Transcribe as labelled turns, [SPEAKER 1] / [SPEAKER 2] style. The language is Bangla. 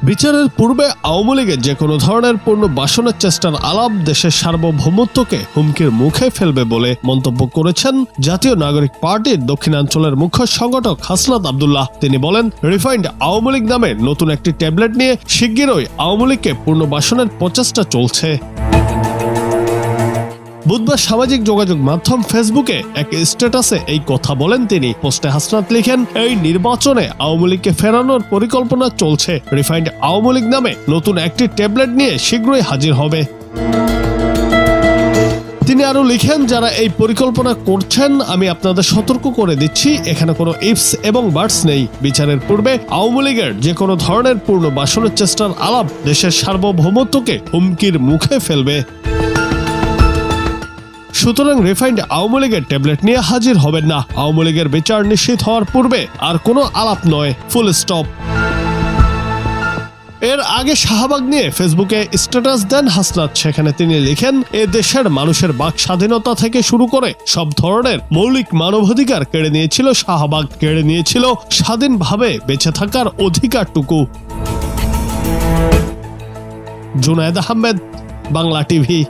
[SPEAKER 1] বিচারের পূর্বে আওয়ামী লীগের যে কোনো ধরনের পুনর্বাসনের চেষ্টার আলাপ দেশের সার্বভৌমত্বকে হুমকির মুখে ফেলবে বলে মন্তব্য করেছেন জাতীয় নাগরিক পার্টির দক্ষিণাঞ্চলের মুখ্য সংগঠক হাসনাত আব্দুল্লাহ। তিনি বলেন, রিফাইন্ড আওয়ামী লীগ নামে নতুন একটি ট্যাবলেট নিয়ে শিগগিরই আওয়ামী লীগকে পুনর্বাসনের প্রচেষ্টা চলছে। বুধবার সামাজিক যোগাযোগ মাধ্যম ফেসবুকে এক স্ট্যাটাসে এই কথা বলেন তিনি। পোস্টে হাসনাত লিখেন, এই নির্বাচনে আওয়ামী লীগকে ফেরানোর পরিকল্পনা চলছে। রিফাইন্ড আওয়ামী লীগ নামে নতুন একটি ট্যাবলেট নিয়ে শীঘ্রই হাজির হবে। তিনি আরো লিখেন, যারা এই পরিকল্পনা করছেন আমি আপনাদের সতর্ক করে দিচ্ছি, এখানে কোনো ইফস এবং বাটস নেই। বিচারের পূর্বে আওয়ামী লীগের যে কোনো ধরনের পুনর্বাসনের চেষ্টার আলাপ দেশের সার্বভৌমত্বকে হুমকির মুখে ফেলবে। সুতরাং রিফাইন্ড আওয়ামী লীগের ট্যাবলেট নিয়ে হাজির হবেন না। আওয়ামী লীগের বিচার নিশ্চিত হওয়ার পূর্বে আর কোনো আলাপ নয়, ফুল স্টপ। এর আগে শাহবাগ নিয়ে ফেসবুকে স্ট্যাটাস দেন হাসনাত। সেখানে তিনি লিখেন, এ দেশের মানুষের বাক স্বাধীনতা থেকে শুরু করে সব ধরনের মৌলিক মানবাধিকার কেড়ে নিয়েছিল শাহবাগ, কেড়ে নিয়েছিল স্বাধীনভাবে বেঁচে থাকার অধিকারটুকু। জুনায়েদ আহমেদ, বাংলা টিভি।